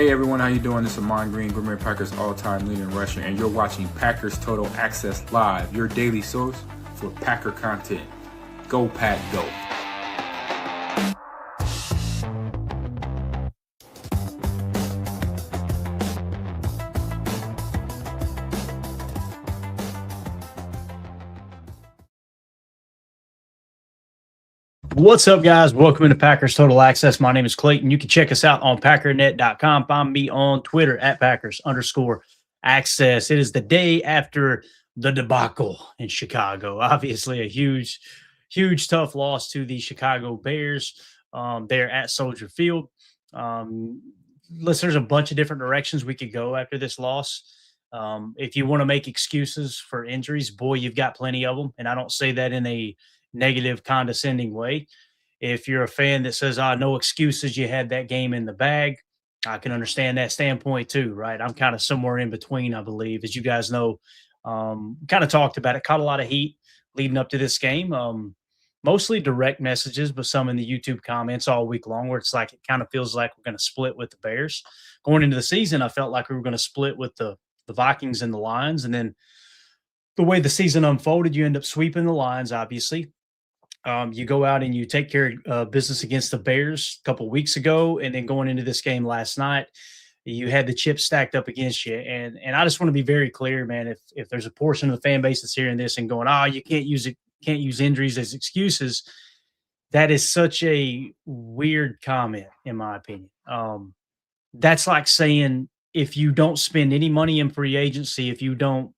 Hey everyone, how you doing? This is Amon Green, Green Bay Packers all-time leading rusher, and you're watching Packers Total Access Live, your daily source for Packer content. Go Pack, go! What's up, guys? Welcome into Packers Total Access. My name is Clayton. You can check us out on packernet.com. Find me on Twitter at Packers_access. It is the day after the debacle in Chicago. Obviously, a huge, tough loss to the Chicago Bears there at Soldier Field. Listen, there's a bunch of different directions we could go after this loss. If you want to make excuses for injuries, boy, you've got plenty of them. And I don't say that in a negative, condescending way. If you're a fan that says, no excuses, you had that game in the bag, I can understand that standpoint too, right? I'm kind of somewhere in between, I believe. As you guys know, kind of talked about it, caught a lot of heat leading up to this game. Mostly direct messages, but some in the YouTube comments all week long where it's like, it kind of feels like we're going to split with the Bears. Going into the season, I felt like we were going to split with the Vikings and the Lions. And then the way the season unfolded, you end up sweeping the Lions, obviously. You go out and you take care of business against the Bears a couple of weeks ago, and then going into this game last night, you had the chips stacked up against you. And I just want to be very clear, man. If there's a portion of the fan base that's hearing this and going, you can't use injuries as excuses, that is such a weird comment, in my opinion. That's like saying if you don't spend any money in free agency, if you don't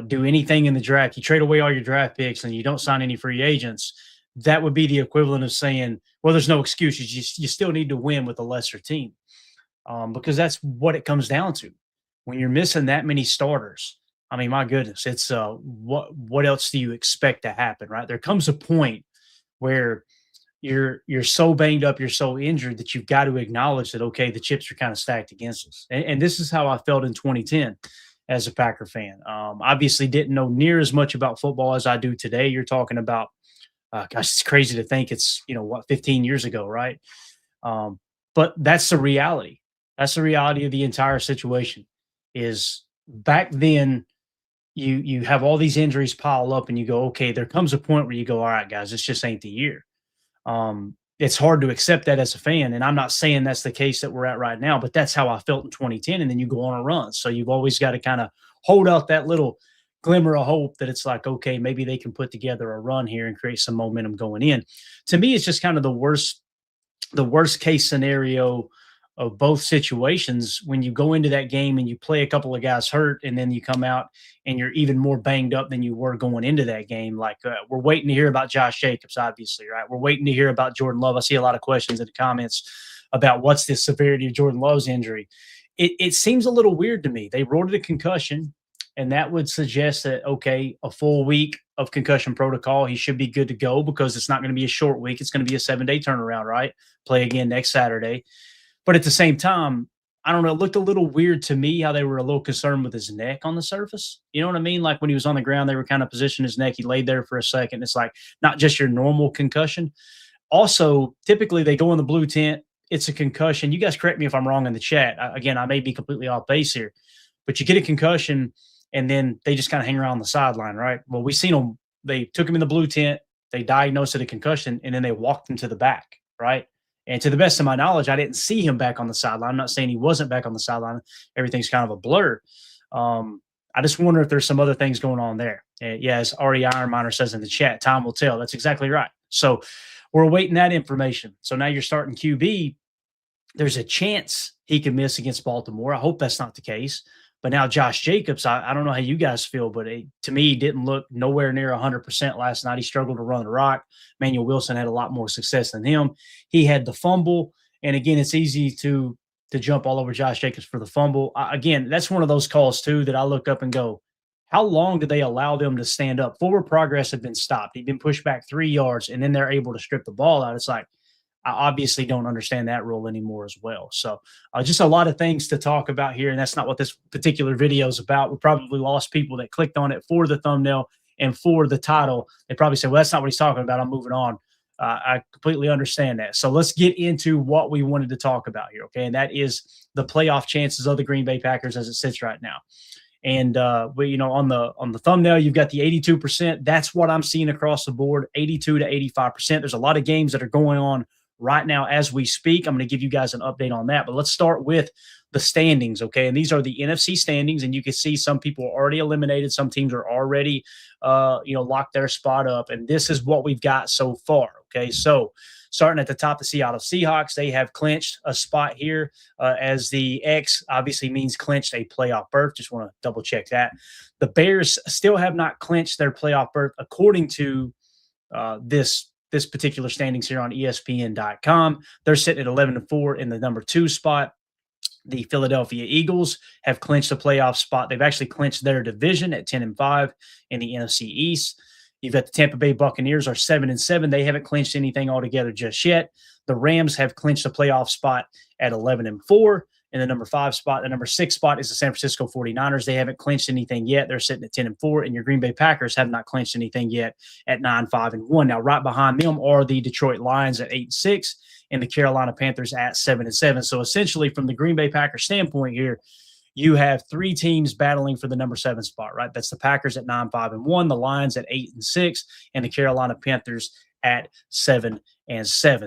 do anything in the draft, you trade away all your draft picks and you don't sign any free agents, that would be the equivalent of saying, well, there's no excuses. You still need to win with a lesser team, because that's what it comes down to. When you're missing that many starters, I mean, my goodness, it's what else do you expect to happen, right? There comes a point where you're so banged up, you're so injured that you've got to acknowledge that, okay, the chips are kind of stacked against us. And this is how I felt in 2010. As a Packer fan, obviously didn't know near as much about football as I do today. You're talking about, gosh, it's crazy to think it's, 15 years ago, right? But that's the reality. That's the reality of the entire situation. Is back then, you have all these injuries pile up, and you go, okay, there comes a point where you go, all right, guys, this just ain't the year. It's hard to accept that as a fan. And I'm not saying that's the case that we're at right now, but that's how I felt in 2010. And then you go on a run. So you've always got to kind of hold out that little glimmer of hope that it's like, okay, maybe they can put together a run here and create some momentum going in. To me, it's just kind of the worst case scenario of both situations when you go into that game and you play a couple of guys hurt, and then you come out and you're even more banged up than you were going into that game. Like we're waiting to hear about Josh Jacobs, obviously, right? We're waiting to hear about Jordan Love. I see a lot of questions in the comments about what's the severity of Jordan Love's injury. It seems a little weird to me. They wrote it a concussion, and that would suggest that, okay, a full week of concussion protocol, he should be good to go, because it's not going to be a short week. It's going to be a 7-day turnaround, right? Play again next Saturday. But at the same time, I don't know, it looked a little weird to me how they were a little concerned with his neck on the surface. You know what I mean? Like when he was on the ground, they were kind of positioning his neck. He laid there for a second. It's like not just your normal concussion. Also, typically they go in the blue tent. It's a concussion. You guys correct me if I'm wrong in the chat. Again, I may be completely off base here. But you get a concussion, and then they just kind of hang around the sideline, right? Well, we seen them. They took him in the blue tent. They diagnosed it a concussion, and then they walked him to the back, right? And to the best of my knowledge, I didn't see him back on the sideline. I'm not saying he wasn't back on the sideline. Everything's kind of a blur. I just wonder if there's some other things going on there. As Ari Ironminer says in the chat, time will tell. That's exactly right. So we're awaiting that information. So now you're starting QB. There's a chance he could miss against Baltimore. I hope that's not the case. But now Josh Jacobs, I don't know how you guys feel, but to me, he didn't look nowhere near 100% last night. He struggled to run the rock. Manuel Wilson had a lot more success than him. He had the fumble. And again, it's easy to jump all over Josh Jacobs for the fumble. Again, that's one of those calls too that I look up and go, how long did they allow them to stand up? Forward progress had been stopped. He'd been pushed back 3 yards, and then they're able to strip the ball out. It's like, I obviously don't understand that rule anymore as well. So just a lot of things to talk about here, and that's not what this particular video is about. We probably lost people that clicked on it for the thumbnail and for the title. They probably said, well, that's not what he's talking about. I'm moving on. I completely understand that. So let's get into what we wanted to talk about here, okay? And that is the playoff chances of the Green Bay Packers as it sits right now. And on the thumbnail, you've got the 82%. That's what I'm seeing across the board, 82 to 85%. There's a lot of games that are going on right now as we speak. I'm going to give you guys an update on that. But let's start with the standings, okay? And these are the NFC standings, and you can see some people are already eliminated. Some teams are already, locked their spot up. And this is what we've got so far, okay? So starting at the top, the Seattle Seahawks, they have clinched a spot here as the X obviously means clinched a playoff berth. Just want to double check that. The Bears still have not clinched their playoff berth according to this particular standings here on ESPN.com. They're sitting at 11-4 in the number 2 spot. The Philadelphia Eagles have clinched a playoff spot. They've actually clinched their division at 10-5 in the NFC East. You've got the Tampa Bay Buccaneers are 7-7. They haven't clinched anything altogether just yet. The Rams have clinched a playoff spot at 11-4 in the number 5 spot. The number 6 spot is the San Francisco 49ers. They haven't clinched anything yet. They're sitting at 10-4, and your Green Bay Packers have not clinched anything yet at 9-5-1. Now, right behind them are the Detroit Lions at 8-6 and the Carolina Panthers at 7-7. So essentially, from the Green Bay Packers standpoint here, you have 3 teams battling for the number 7 spot, right? That's the Packers at 9-5-1, the Lions at 8-6, and the Carolina Panthers at 7-7.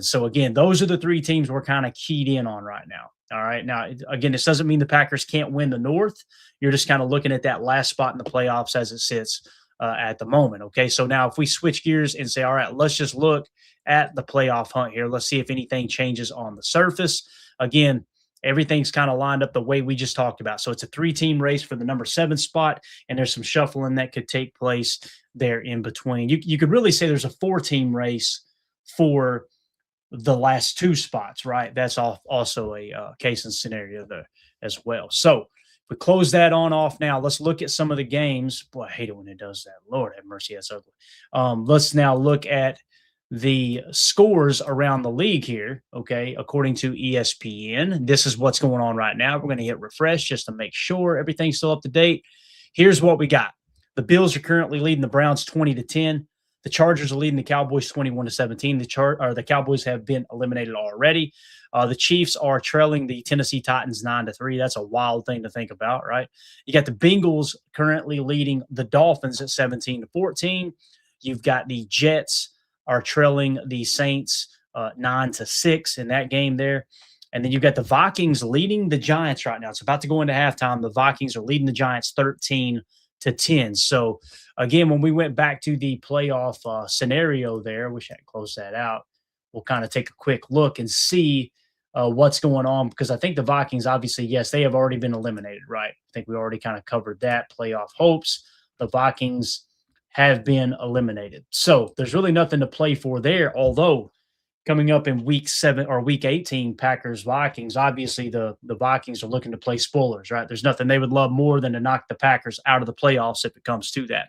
So again, those are the 3 teams we're kind of keyed in on right now. All right. Now, again, this doesn't mean the Packers can't win the North. You're just kind of looking at that last spot in the playoffs as it sits at the moment. Okay. So now if we switch gears and say, all right, let's just look at the playoff hunt here. Let's see if anything changes on the surface. Again, everything's kind of lined up the way we just talked about. So it's a 3-team race for the number 7 spot, and there's some shuffling that could take place there in between. You could really say there's a 4-team race for the last 2 spots, right? That's also a case and scenario there as well. So if we close that on off now, let's look at some of the games. Boy, I hate it when it does that. Lord have mercy, that's ugly. Let's now look at the scores around the league here, okay, according to ESPN. This is what's going on right now. We're going to hit refresh just to make sure everything's still up to date. Here's what we got. The Bills are currently leading the Browns 20-10. The Chargers are leading the Cowboys 21-17. The Cowboys have been eliminated already. The Chiefs are trailing the Tennessee Titans 9-3. That's a wild thing to think about, right? You got the Bengals currently leading the Dolphins at 17-14. You've got the Jets are trailing the Saints 9-6 in that game there. And then you've got the Vikings leading the Giants right now. It's about to go into halftime. The Vikings are leading the Giants 13-10. So, again, when we went back to the playoff scenario there, I wish I had closed that out. We'll kind of take a quick look and see what's going on, because I think the Vikings, obviously, yes, they have already been eliminated, right? I think we already kind of covered that. Playoff hopes. The Vikings have been eliminated. So there's really nothing to play for there, although coming up in week 7 or week 18, Packers, Vikings, obviously the Vikings are looking to play spoilers, right? There's nothing they would love more than to knock the Packers out of the playoffs if it comes to that.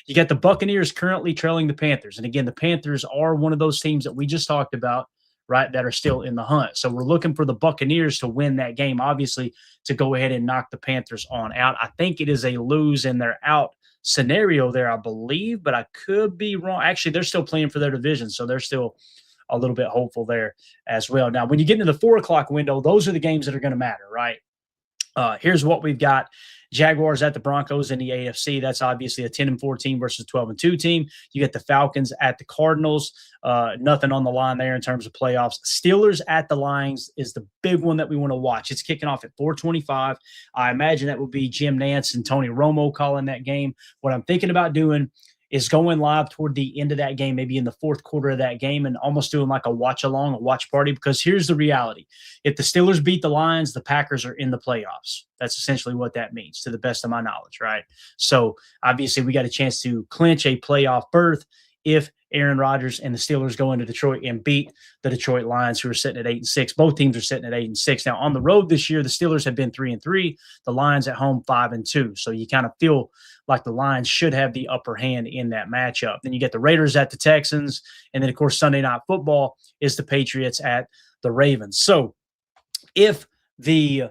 You got the Buccaneers currently trailing the Panthers. And again, the Panthers are one of those teams that we just talked about, right, that are still in the hunt. So we're looking for the Buccaneers to win that game, obviously, to go ahead and knock the Panthers on out. I think it is a lose and they're out scenario there, I believe, but I could be wrong. Actually, they're still playing for their division, so they're still a little bit hopeful there as well. Now, when you get into the 4 o'clock window, those are the games that are going to matter, right? Here's what we've got. Jaguars at the Broncos in the AFC. That's obviously a 10-4 team versus 12-2 team. You get the Falcons at the Cardinals. Nothing on the line there in terms of playoffs. Steelers at the Lions is the big one that we want to watch. It's kicking off at 4:25. I imagine that will be Jim Nantz and Tony Romo calling that game. What I'm thinking about doing is going live toward the end of that game, maybe in the 4th quarter of that game, and almost doing like a watch along, a watch party, because here's the reality. If the Steelers beat the Lions, the Packers are in the playoffs. That's essentially what that means, to the best of my knowledge, right? So obviously we got a chance to clinch a playoff berth if Aaron Rodgers and the Steelers go into Detroit and beat the Detroit Lions, who are sitting at 8-6. Both teams are sitting at 8-6. Now, on the road this year, the Steelers have been 3-3. The Lions at home 5-2. So you kind of feel like the Lions should have the upper hand in that matchup. Then you get the Raiders at the Texans. And then, of course, Sunday Night Football is the Patriots at the Ravens. So if the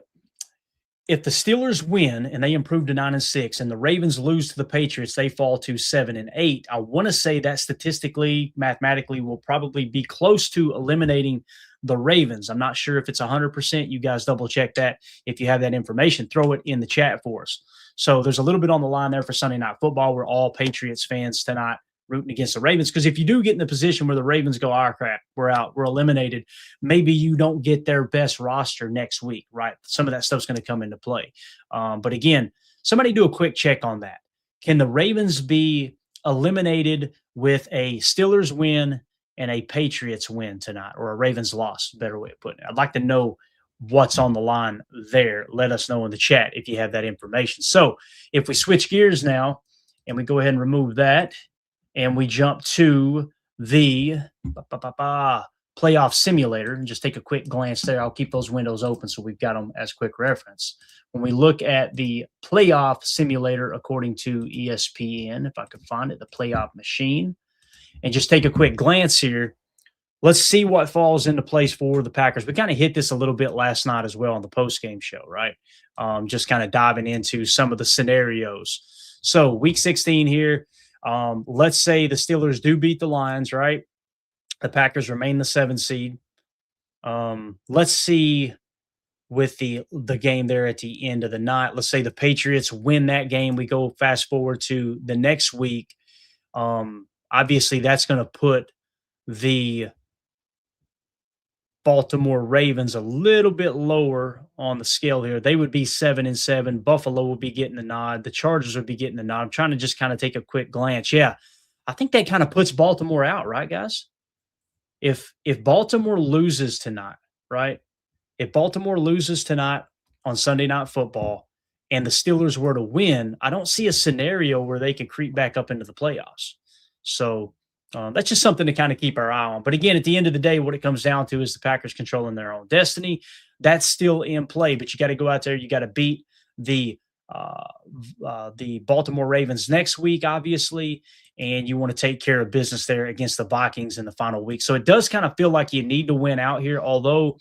if the Steelers win and they improve to 9-6, and the Ravens lose to the Patriots, they fall to 7-8. I want to say that statistically, mathematically, will probably be close to eliminating the Ravens. I'm not sure if it's 100%. You guys double check that. If you have that information, throw it in the chat for us. So there's a little bit on the line there for Sunday Night Football. We're all Patriots fans tonight, rooting against the Ravens. Because if you do get in the position where the Ravens go, "Oh, crap, we're out, we're eliminated," maybe you don't get their best roster next week, right? Some of that stuff's going to come into play. But again, somebody do a quick check on that. Can the Ravens be eliminated with a Steelers win and a Patriots win tonight, or a Ravens loss? Better way of putting it. I'd like to know what's on the line there. Let us know in the chat if you have that information. So if we switch gears now and we go ahead and remove that, and we jump to the playoff simulator and just take a quick glance there. I'll keep those windows open so we've got them as quick reference. When we look at the playoff simulator, according to ESPN, if I could find it, the playoff machine, and just take a quick glance here, let's see what falls into place for the Packers. We kind of hit this a little bit last night as well on the post-game show, right? Just kind of diving into some of the scenarios. So week 16 here. Let's say the Steelers do beat the Lions, right? The Packers remain the 7 seed. Let's see with the game there at the end of the night. Let's say the Patriots win that game. We go fast forward to the next week. Obviously, that's going to put the Baltimore Ravens a little bit lower on the scale here. They would be 7-7. Buffalo would be getting the nod. The Chargers would be getting the nod. I'm trying to just kind of take a quick glance. Yeah, I think that kind of puts Baltimore out, right, guys? If Baltimore loses tonight, right? If Baltimore loses tonight on Sunday Night Football and the Steelers were to win, I don't see a scenario where they can creep back up into the playoffs. So that's just something to kind of keep our eye on. But again, at the end of the day, what it comes down to is the Packers controlling their own destiny. That's still in play, but you got to go out there. You got to beat the Baltimore Ravens next week, obviously, and you want to take care of business there against the Vikings in the final week. So it does kind of feel like you need to win out here, although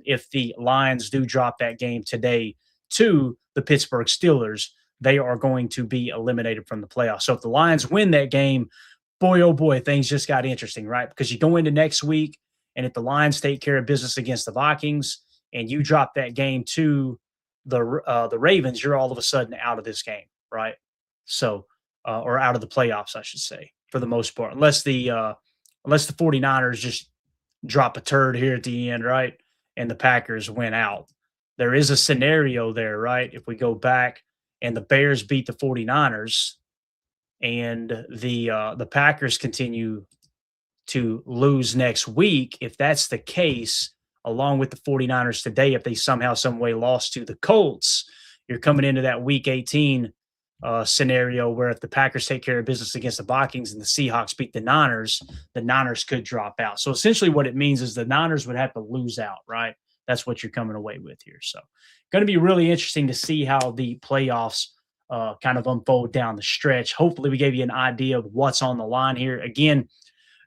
if the Lions do drop that game today to the Pittsburgh Steelers, they are going to be eliminated from the playoffs. So if the Lions win that game, boy, oh boy, things just got interesting, right? Because you go into next week, and if the Lions take care of business against the Vikings and you drop that game to the Ravens, you're all of a sudden out of this game, right? So, or out of the playoffs, I should say, for the most part, unless the 49ers just drop a turd here at the end, right? And the Packers win out. There is a scenario there, right? If we go back and the Bears beat the 49ers, and the Packers continue to lose next week, if that's the case, along with the 49ers today, if they somehow, some way lost to the Colts, you're coming into that week 18 scenario where if the Packers take care of business against the Vikings and the Seahawks beat the Niners could drop out. So essentially what it means is the Niners would have to lose out, right? That's what you're coming away with here. So going to be really interesting to see how the playoffs kind of unfold down the stretch. Hopefully we gave you an idea of what's on the line here. Again,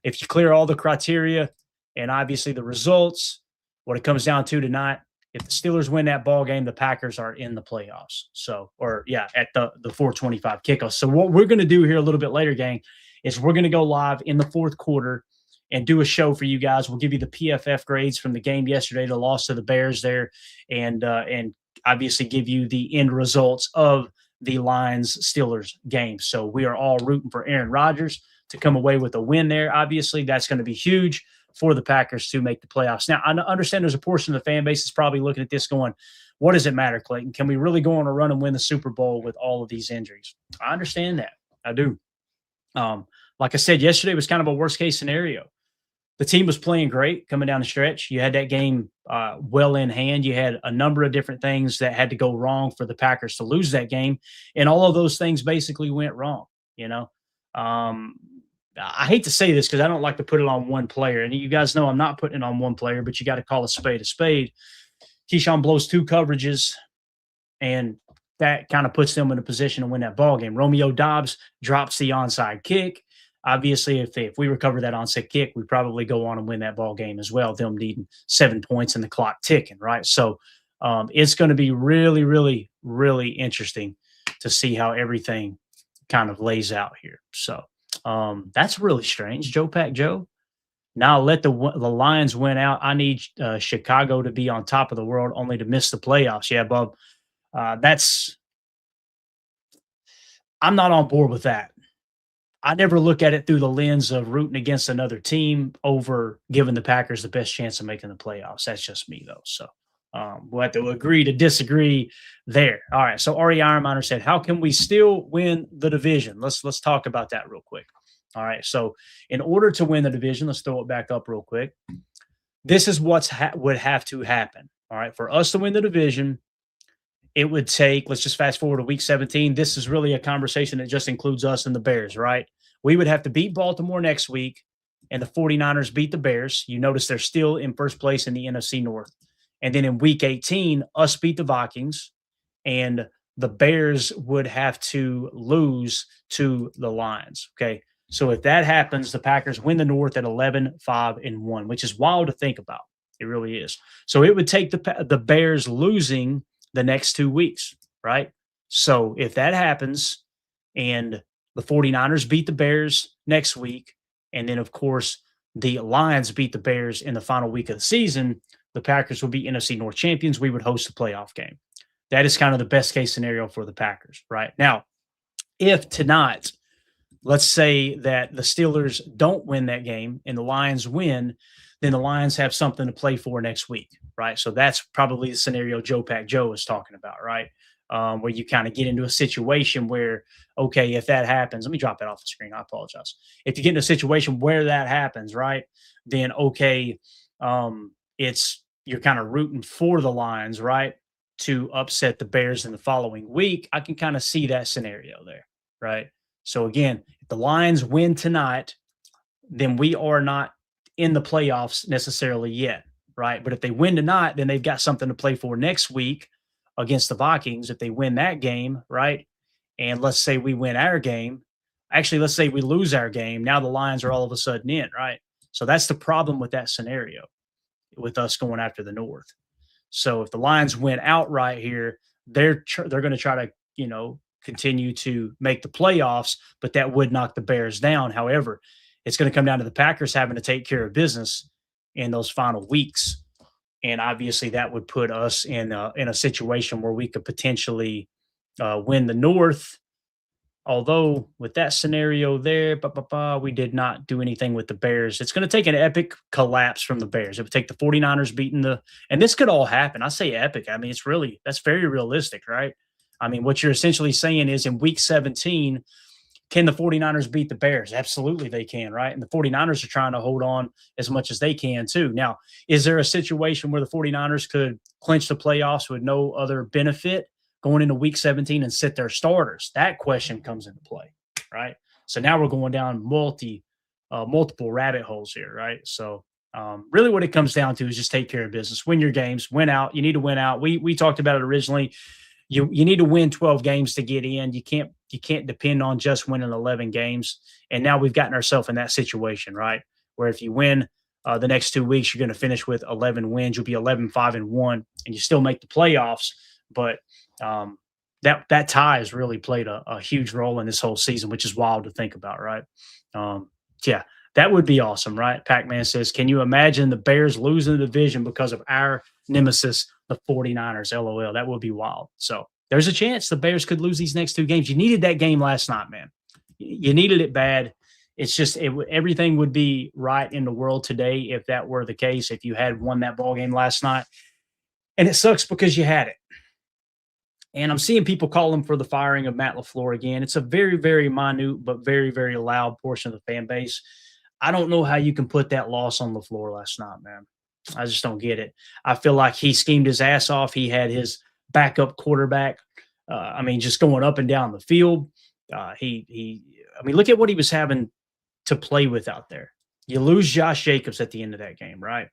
if you clear all the criteria and obviously the results, what it comes down to tonight, if the Steelers win that ball game, the Packers are in the playoffs. So, at the 4:25 kickoff. So what we're going to do here a little bit later, gang, is we're going to go live in the fourth quarter and do a show for you guys. We'll give you the PFF grades from the game yesterday, the loss to the Bears there, and obviously give you the end results of the Lions-Steelers game. So we are all rooting for Aaron Rodgers to come away with a win there. Obviously, that's going to be huge for the Packers to make the playoffs. Now, I understand there's a portion of the fan base that's probably looking at this going, what does it matter, Clayton? Can we really go on a run and win the Super Bowl with all of these injuries? I understand that. I do. Like I said, yesterday was kind of a worst-case scenario. The team was playing great coming down the stretch. You had that game well in hand. You had a number of different things that had to go wrong for the Packers to lose that game, and all of those things basically went wrong, you know. I hate to say this because I don't like to put it on one player, and you guys know I'm not putting it on one player, but you got to call a spade a spade. Keyshawn blows 2 coverages, and that kind of puts them in a position to win that ball game. Romeo Doubs drops the onside kick. Obviously, if we recover that onside kick, we probably go on and win that ball game as well, them needing 7 points and the clock ticking, right? So It's going to be really, really, really interesting to see how everything kind of lays out here. So that's really strange. Joe Pack Joe. Now let the Lions win out. I need Chicago to be on top of the world, only to miss the playoffs. Yeah, Bob. I'm not on board with that. I never look at it through the lens of rooting against another team over giving the Packers the best chance of making the playoffs. That's just me, though. So we'll have to agree to disagree there. All right. So Ari Ironminer said, "How can we still win the division?" Let's talk about that real quick. All right. So in order to win the division, let's throw it back up real quick. This is what would have to happen. All right. For us to win the division, it would take, let's just fast forward to week 17. This is really a conversation that just includes us and the Bears, right? We would have to beat Baltimore next week, and the 49ers beat the Bears. You notice they're still in first place in the NFC North. And then in week 18, us beat the Vikings, and the Bears would have to lose to the Lions. Okay. So if that happens, the Packers win the North at 11-5-1, which is wild to think about. It really is. So it would take the Bears losing the next 2 weeks, right? So if that happens and the 49ers beat the Bears next week, and then, of course, the Lions beat the Bears in the final week of the season, the Packers will be NFC North champions. We would host a playoff game. That is kind of the best case scenario for the Packers, right? Now, if tonight, let's say that the Steelers don't win that game and the Lions win, then the Lions have something to play for next week, right? So that's probably the scenario Joe Pack Joe is talking about, right? Where you kind of get into a situation where, okay, if that happens, let me drop that off the screen. I apologize. If you get in a situation where that happens, right, then okay, you're kind of rooting for the Lions, right, to upset the Bears in the following week. I can kind of see that scenario there, right? So again, if the Lions win tonight, then we are not in the playoffs necessarily yet, right? But if they win tonight, then they've got something to play for next week against the Vikings. If they win that game, right? And let's say we win our game. Actually, let's say we lose our game. Now the Lions are all of a sudden in, right? So that's the problem with that scenario with us going after the North. So if the Lions win outright here, they're going to try to, continue to make the playoffs, but that would knock the Bears down. However, it's going to come down to the Packers having to take care of business in those final weeks. And obviously that would put us in a situation where we could potentially win the North. Although with that scenario there, we did not do anything with the Bears. It's going to take an epic collapse from the Bears. It would take the 49ers beating and this could all happen. I say epic. I mean, that's very realistic, right? I mean, what you're essentially saying is in week 17, can the 49ers beat the Bears? Absolutely they can, right? And the 49ers are trying to hold on as much as they can too. Now, is there a situation where the 49ers could clinch the playoffs with no other benefit going into week 17 and sit their starters? That question comes into play, right? So now we're going down multiple rabbit holes here, right? So really what it comes down to is just take care of business, win your games, win out. You need to win out. We talked about it originally. You need to win 12 games to get in. You can't depend on just winning 11 games. And now we've gotten ourselves in that situation, right? Where if you win the next 2 weeks, you're going to finish with 11 wins. You'll be 11-5-1, and you still make the playoffs. But that tie has really played a huge role in this whole season, which is wild to think about, right? Yeah, that would be awesome, right? Pac-Man says, can you imagine the Bears losing the division because of our nemesis, the 49ers? LOL. That would be wild. So there's a chance the Bears could lose these next 2 games. You needed that game last night, man. You needed it bad. It's just everything would be right in the world today if that were the case, if you had won that ball game last night. And it sucks because you had it. And I'm seeing people calling for the firing of Matt LaFleur again. It's a very, very minute but very, very loud portion of the fan base. I don't know how you can put that loss on LaFleur last night, man. I just don't get it. I feel like he schemed his ass off. He had his backup quarterback, just going up and down the field. Look at what he was having to play with out there. You lose Josh Jacobs at the end of that game, right?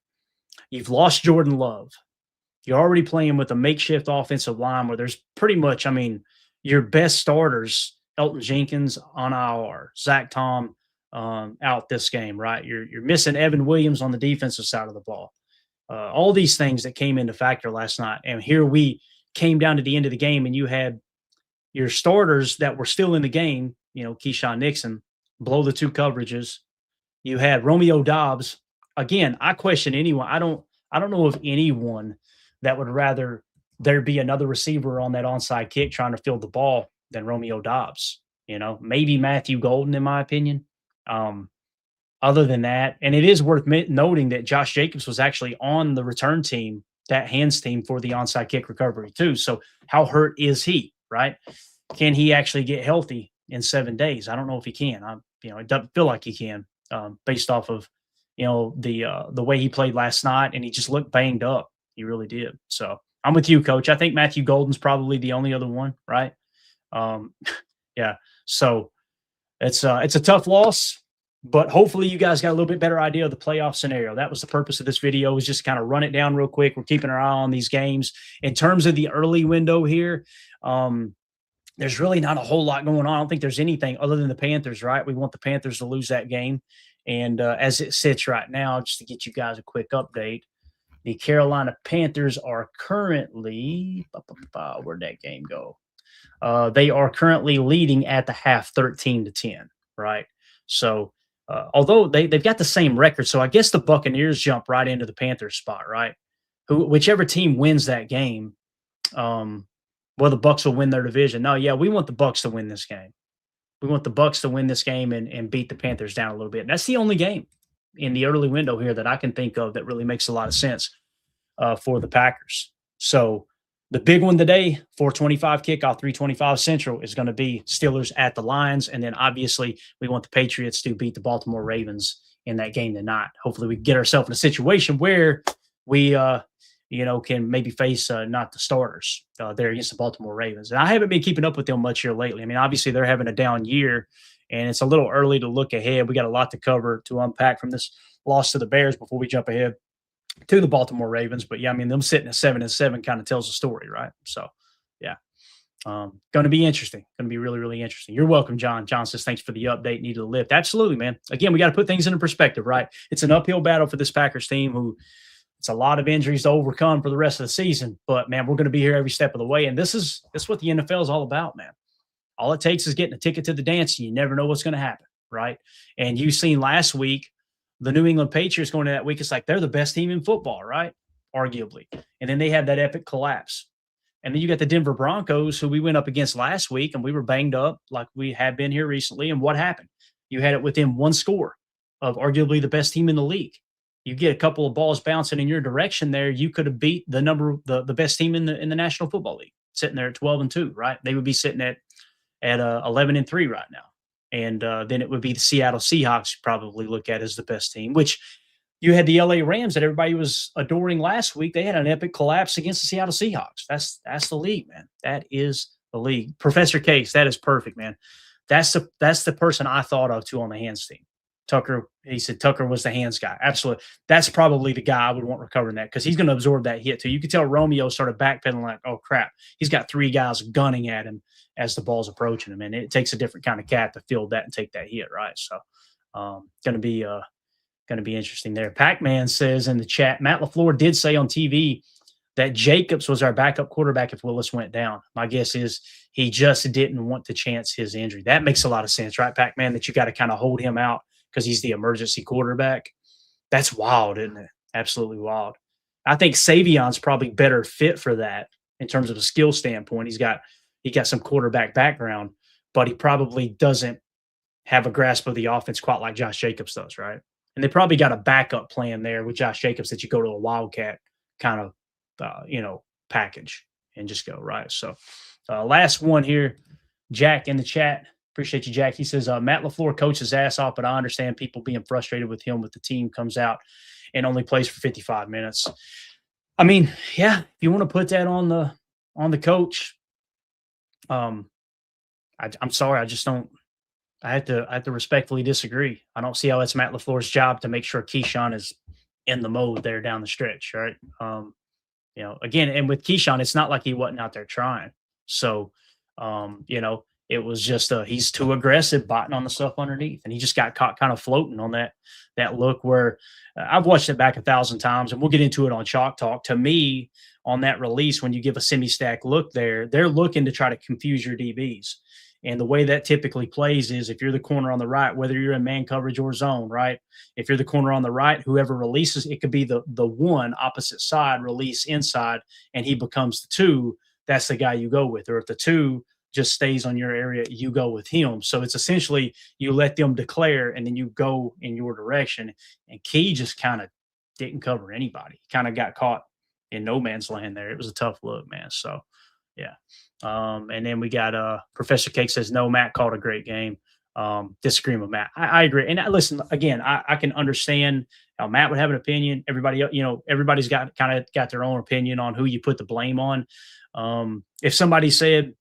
You've lost Jordan Love. You're already playing with a makeshift offensive line where there's pretty much, your best starters, Elton Jenkins on IR, Zach Tom out this game, right? You're missing Evan Williams on the defensive side of the ball. all these things that came into factor last night. And here we came down to the end of the game, and you had your starters that were still in the game, Keyshawn Nixon, blow the 2 coverages. You had Romeo Dobbs. Again, I question anyone. I don't know of anyone that would rather there be another receiver on that onside kick trying to field the ball than Romeo Dobbs. Maybe Matthew Golden, in my opinion. Other than that, and it is worth noting that Josh Jacobs was actually on the return team, that hands team, for the onside kick recovery too. So how hurt is he, right? Can he actually get healthy in 7 days? I don't know if he can. It doesn't feel like he can, based off of, the way he played last night, and he just looked banged up. He really did. So I'm with you, Coach. I think Matthew Golden's probably the only other one, right? Yeah. So it's a tough loss, but hopefully you guys got a little bit better idea of the playoff scenario. That was the purpose of this video, was just kind of run it down real quick. We're keeping our eye on these games. In terms of the early window here, there's really not a whole lot going on. I don't think there's anything other than the Panthers, right? We want the Panthers to lose that game. And as it sits right now, just to get you guys a quick update, the Carolina Panthers are currently, where'd that game go? They are currently leading at the half 13-10, right? So although they've got the same record, so I guess the Buccaneers jump right into the Panthers spot, right? Whichever team wins that game, the Bucs will win their division. No, yeah, we want the Bucs to win this game. We want the Bucs to win this game and beat the Panthers down a little bit. And that's the only game in the early window here that I can think of that really makes a lot of sense for the Packers. So the big one today, 4:25 kickoff, 3:25 Central, is going to be Steelers at the Lions. And then obviously we want the Patriots to beat the Baltimore Ravens in that game tonight. Hopefully we get ourselves in a situation where we can maybe face not the starters there against the Baltimore Ravens. And I haven't been keeping up with them much here lately. I mean, obviously they're having a down year, and it's a little early to look ahead. We got a lot to cover, to unpack from this loss to the Bears before we jump ahead to the Baltimore Ravens. But yeah, I mean, them sitting at 7-7 kind of tells the story, right? So yeah, going to be interesting. Going to be really, really interesting. You're welcome, John. John says, thanks for the update. Needed a lift. Absolutely, man. Again, we got to put things into perspective, right? It's an uphill battle for this Packers team, who it's a lot of injuries to overcome for the rest of the season. But man, we're going to be here every step of the way. And this is what the NFL is all about, man. All it takes is getting a ticket to the dance, and you never know what's going to happen, right? And you've seen last week, the New England Patriots going to that week, it's like they're the best team in football, right? Arguably. And then they had that epic collapse. And then you got the Denver Broncos, who we went up against last week, and we were banged up like we have been here recently. And what happened? You had it within one score of arguably the best team in the league. You get a couple of balls bouncing in your direction there, you could have beat the best team in the National Football League, sitting there at 12-2, right? They would be sitting at 11-3 right now. And then it would be the Seattle Seahawks you probably look at as the best team, which you had the LA Rams that everybody was adoring last week. They had an epic collapse against the Seattle Seahawks. That's the league, man. That is the league. Professor Case, that is perfect, man. That's the person I thought of too on the hands team. Tucker, he said Tucker was the hands guy. Absolutely. That's probably the guy I would want recovering that, because he's going to absorb that hit too. You could tell Romeo started backpedaling like, oh, crap. He's got 3 guys gunning at him as the ball's approaching him. And it takes a different kind of cat to field that and take that hit, right? So going to be interesting there. Pac-Man says in the chat, Matt LaFleur did say on TV that Jacobs was our backup quarterback if Willis went down. My guess is he just didn't want to chance his injury. That makes a lot of sense, right, Pac-Man, that you got to kind of hold him out because he's the emergency quarterback. That's wild, isn't it? Absolutely wild. I think Savion's probably better fit for that in terms of a skill standpoint. He got some quarterback background, but he probably doesn't have a grasp of the offense quite like Josh Jacobs does, right? And they probably got a backup plan there with Josh Jacobs that you go to a Wildcat kind of, package and just go, right? So last one here, Jack in the chat. Appreciate you, Jack. He says, Matt LaFleur coaches his ass off, but I understand people being frustrated with him with the team comes out and only plays for 55 minutes. I mean, yeah, if you want to put that on the coach, I'm sorry. I just don't. I have to respectfully disagree. I don't see how it's Matt LaFleur's job to make sure Keyshawn is in the mode there down the stretch, right? Again, and with Keyshawn, it's not like he wasn't out there trying. So, It was just he's too aggressive, biting on the stuff underneath, and he just got caught kind of floating on that look where I've watched it back 1,000 times, and we'll get into it on Chalk Talk. To me, on that release, when you give a semi-stack look there, they're looking to try to confuse your DBs. And the way that typically plays is if you're the corner on the right, whether you're in man coverage or zone, right? If you're the corner on the right, whoever releases, it could be the one opposite side release inside, and he becomes the 2. That's the guy you go with. Or if the 2 just stays on your area, you go with him. So it's essentially you let them declare and then you go in your direction. And Key just kind of didn't cover anybody. He kind of got caught in no man's land there. It was a tough look, man. So, yeah. And then we got Professor Cake says, no, Matt called a great game. Disagreeing with Matt. I agree. And listen, again, I can understand how Matt would have an opinion. Everybody, everybody's got their own opinion on who you put the blame on. If somebody said,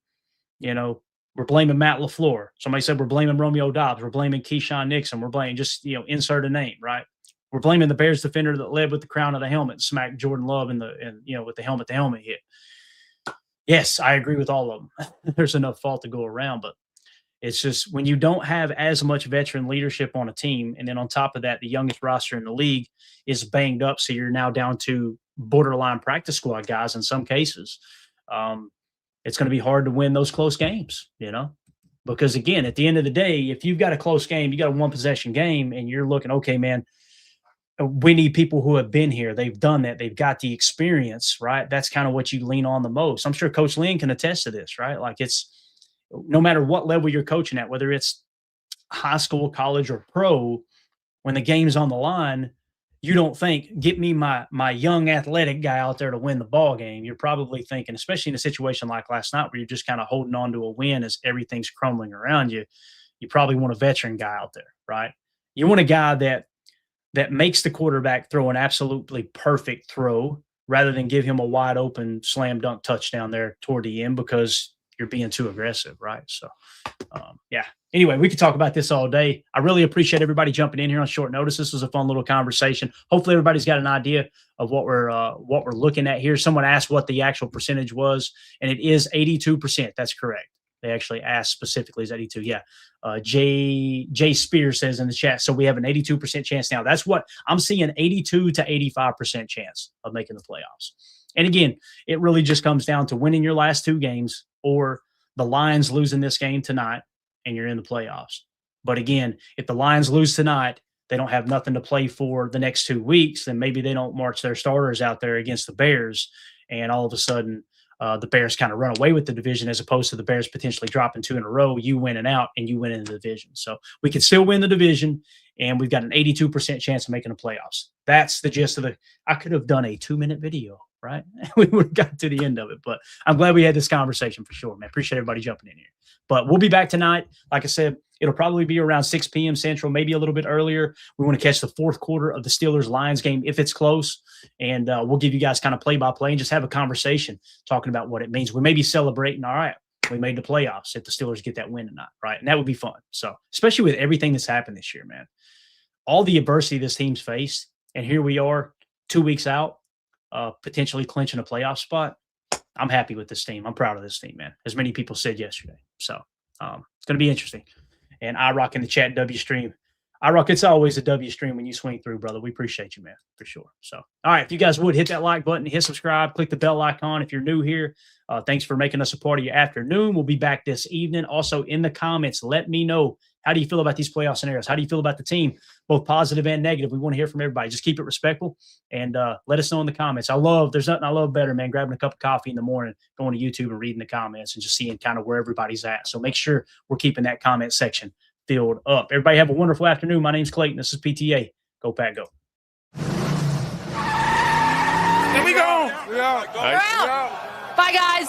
we're blaming Matt LaFleur. Somebody said we're blaming Romeo Dobbs. We're blaming Keyshawn Nixon. We're blaming just, insert a name, right? We're blaming the Bears defender that led with the crown of the helmet, smacked Jordan Love with the helmet hit. Yes, I agree with all of them. There's enough fault to go around, but it's just when you don't have as much veteran leadership on a team, and then on top of that, the youngest roster in the league is banged up, so you're now down to borderline practice squad guys in some cases. It's going to be hard to win those close games, because again, at the end of the day, if you've got a close game, you got a one-possession game, and you're looking, okay, man, we need people who have been here. They've done that. They've got the experience, right? That's kind of what you lean on the most. I'm sure Coach Lynn can attest to this, right? Like it's no matter what level you're coaching at, whether it's high school, college, or pro, when the game's on the line, you don't think, get me my young athletic guy out there to win the ball game. You're probably thinking, especially in a situation like last night where you're just kind of holding on to a win as everything's crumbling around you, you probably want a veteran guy out there, right? You want a guy that makes the quarterback throw an absolutely perfect throw rather than give him a wide open slam dunk touchdown there toward the end because you're being too aggressive, right? So, yeah. Anyway, we could talk about this all day. I really appreciate everybody jumping in here on short notice. This was a fun little conversation. Hopefully everybody's got an idea of what we're looking at here. Someone asked what the actual percentage was, and it is 82%. That's correct. They actually asked specifically, is 82? Yeah. Jay Spears says in the chat, so we have an 82% chance now. That's what I'm seeing, 82 to 85% chance of making the playoffs. And again, it really just comes down to winning your last 2 games or the Lions losing this game tonight and you're in the playoffs. But again, if the Lions lose tonight, they don't have nothing to play for the next 2 weeks, then maybe they don't march their starters out there against the Bears, and all of a sudden the Bears kind of run away with the division as opposed to the Bears potentially dropping 2 in a row, you winning out, and you win in the division. So we can still win the division, and we've got an 82% chance of making the playoffs. That's the gist of I could have done a 2-minute video, right? We would have got to the end of it, but I'm glad we had this conversation for sure, man. Appreciate everybody jumping in here. But we'll be back tonight. Like I said, it'll probably be around 6 p.m. Central, maybe a little bit earlier. We want to catch the 4th quarter of the Steelers-Lions game if it's close, and we'll give you guys kind of play-by-play and just have a conversation talking about what it means. We may be celebrating, all right, we made the playoffs if the Steelers get that win tonight, right? And that would be fun. So, especially with everything that's happened this year, man. All the adversity this team's faced, and here we are 2 weeks out, potentially clinching a playoff spot. I'm happy with this team. I'm proud of this team, man, as many people said yesterday. So it's going to be interesting. And iRock in the chat, W stream. iRock, it's always a W stream when you swing through, brother. We appreciate you, man, for sure. So, all right, if you guys would hit that like button, hit subscribe, click the bell icon if you're new here. Thanks for making us a part of your afternoon. We'll be back this evening. Also, in the comments, let me know, how do you feel about these playoff scenarios? How do you feel about the team, both positive and negative? We want to hear from everybody. Just keep it respectful and let us know in the comments. There's nothing I love better, man, grabbing a cup of coffee in the morning, going to YouTube and reading the comments and just seeing kind of where everybody's at. So make sure we're keeping that comment section filled up. Everybody have a wonderful afternoon. My name's Clayton. This is PTA. Go Pack Go. Here we go. Bye, guys.